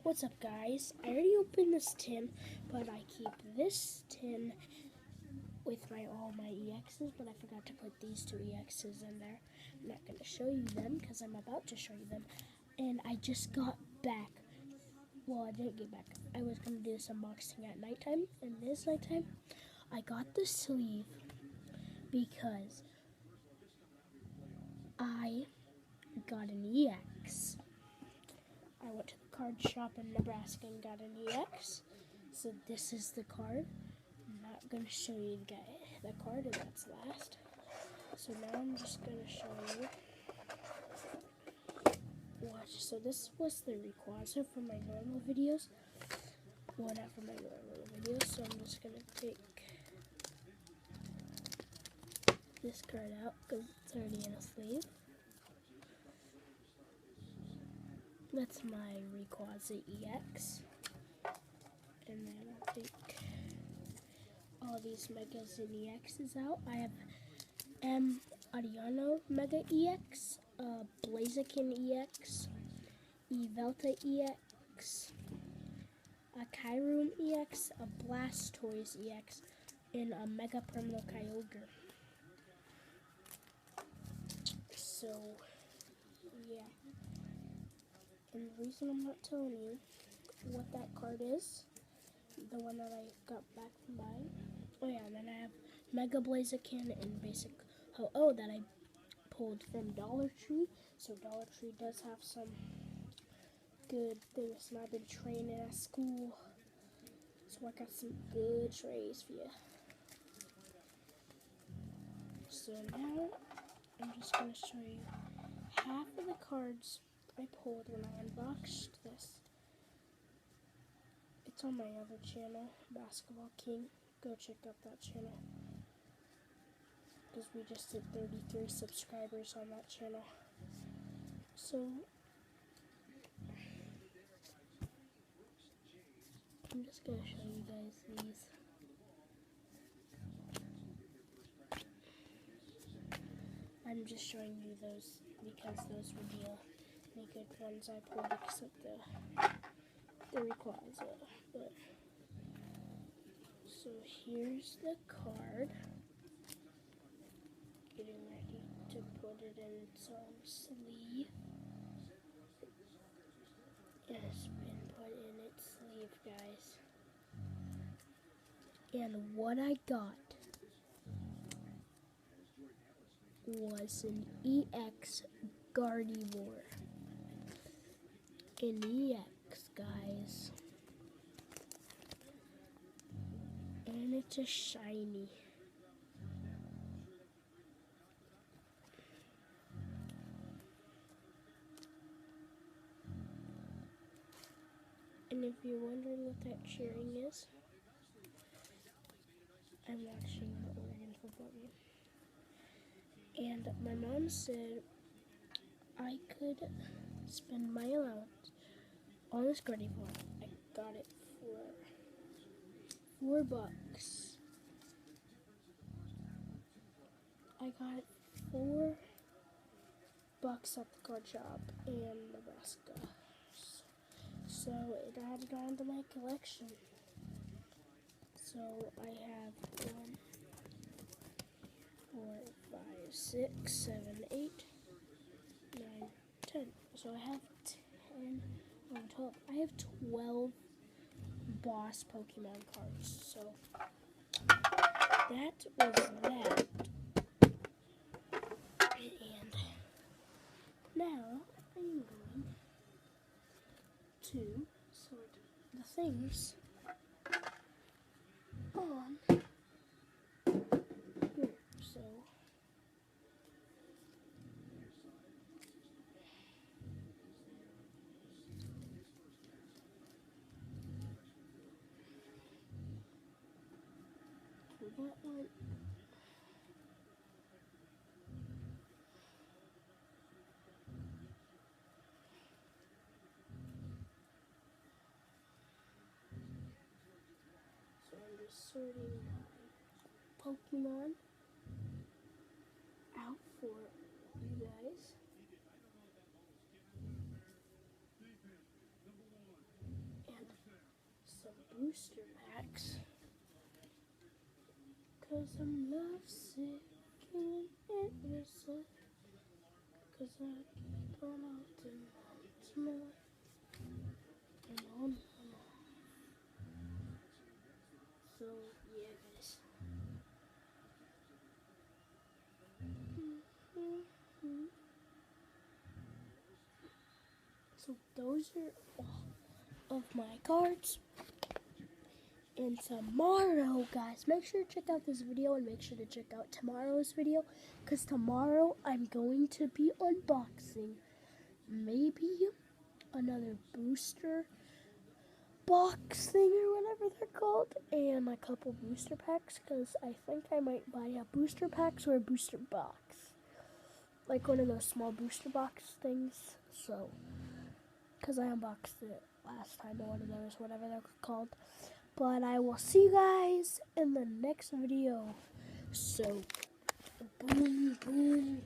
What's up, guys? I already opened this tin, but I keep this tin with all my EXs, but I forgot to put these two EXs in there. I'm not going to show you them because I'm about to show you them. And I just got back. Well, I didn't get back. I was going to do this unboxing at nighttime, and this nighttime, I got the sleeve because I got an EX. I went to the card shop in Nebraska and got an EX. So this is the card. I'm not going to show you the card, and that's last. So now I'm just going to show you. Watch. So this was the Rayquaza for my normal videos. Well, not for my normal videos. So I'm just going to take this card out because it's already in a sleeve. That's my Rayquaza EX. And then I'll take all these Megas and EXs out. I have Ariano Mega EX, Blaziken EX, Yveltal EX, a Kyurem EX, a Blastoise EX, and a Mega Permanent Kyogre. So, yeah. And the reason I'm not telling you what that card is, the one that I got back from buying. Oh yeah, and then I have Mega Blaziken and Basic Ho-Oh that I pulled from Dollar Tree. So Dollar Tree does have some good things, and I've been training at school, so I got some good trays for you. So now I'm just going to show you half of the cards I pulled when I unboxed this. It's on my other channel, Basketball King. Go check out that channel, because we just hit 33 subscribers on that channel. So I'm just going to show you guys these. I'm just showing you those because those were the only good ones I pulled, except the Rayquaza. But so here's the card. Getting ready to put it in its own sleeve. It's been put in its sleeve, guys. And what I got was an EX Gardevoir. An EX, guys. And it's a shiny. And if you're wondering what that cheering is, I'm watching the Oregon football game. And my mom said I could spend my allowance on this Gardevoir. I got it for $4. I got it $4 at the card shop in Nebraska. So it added on to my collection. So I have 1, 4, 5, 6, 7, 8, 9, 10. So I have 10, 11, 12. I have 12 boss Pokemon cards. So that was that. And now I'm going to sort the things on here. So for that one, so I'm just sorting my Pokemon out for you guys. booster packs. Cause I'm lovesick and innocent. Cause I keep on acting smart. And on. So, yeah, guys. So, those are all of my cards. And tomorrow, guys, make sure to check out this video and make sure to check out tomorrow's video. Because tomorrow, I'm going to be unboxing maybe another booster box thing or whatever they're called, and a couple booster packs, because I think I might buy a booster packs or a booster box, like one of those small booster box things. So, because I unboxed it last time, or one of those, whatever they're called. But I will see you guys in the next video. So, boom, boom.